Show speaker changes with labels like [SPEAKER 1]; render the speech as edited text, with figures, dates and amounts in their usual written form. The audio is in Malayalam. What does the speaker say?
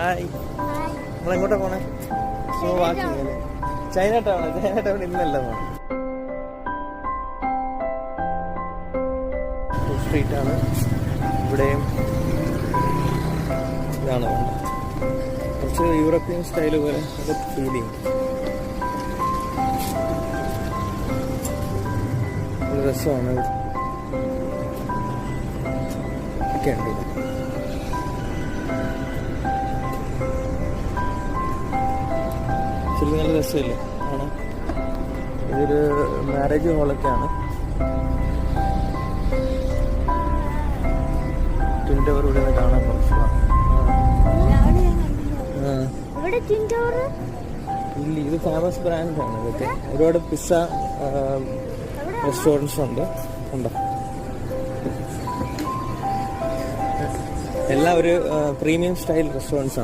[SPEAKER 1] ഹായ്, നിങ്ങളെങ്ങോട്ടാ പോണേ? വാക്കിങ്. ചൈന ടൗൺ ഇന്നല്ല പോണേ. സ്ട്രീറ്റാണ് ഇവിടെയും. ഇതാണ് കുറച്ച് യൂറോപ്യൻ സ്റ്റൈല് പോലെ അത് ഫീൽ ചെയ്യും. രസമാണ് ഒക്കെ ഉണ്ട്. ശരി, നല്ല രസമില്ലേ ആണ്. ഇതൊരു മാരേജ് ഹോളൊക്കെയാണ്. ട്വിൻ ടവർ ഇവിടെ നിന്ന് കാണാൻ കുറച്ച് ഇല്ല. ഇത് ഫേമസ് ബ്രാൻഡാണ്. ഇതൊക്കെ ഒരുപാട് പിസ്സ റെസ്റ്റോറൻറ്റ്സ് ഉണ്ട്. ഉണ്ടോ? എല്ലാം ഒരു പ്രീമിയം സ്റ്റൈൽ റെസ്റ്റോറൻറ്റ്സ് ആണ്.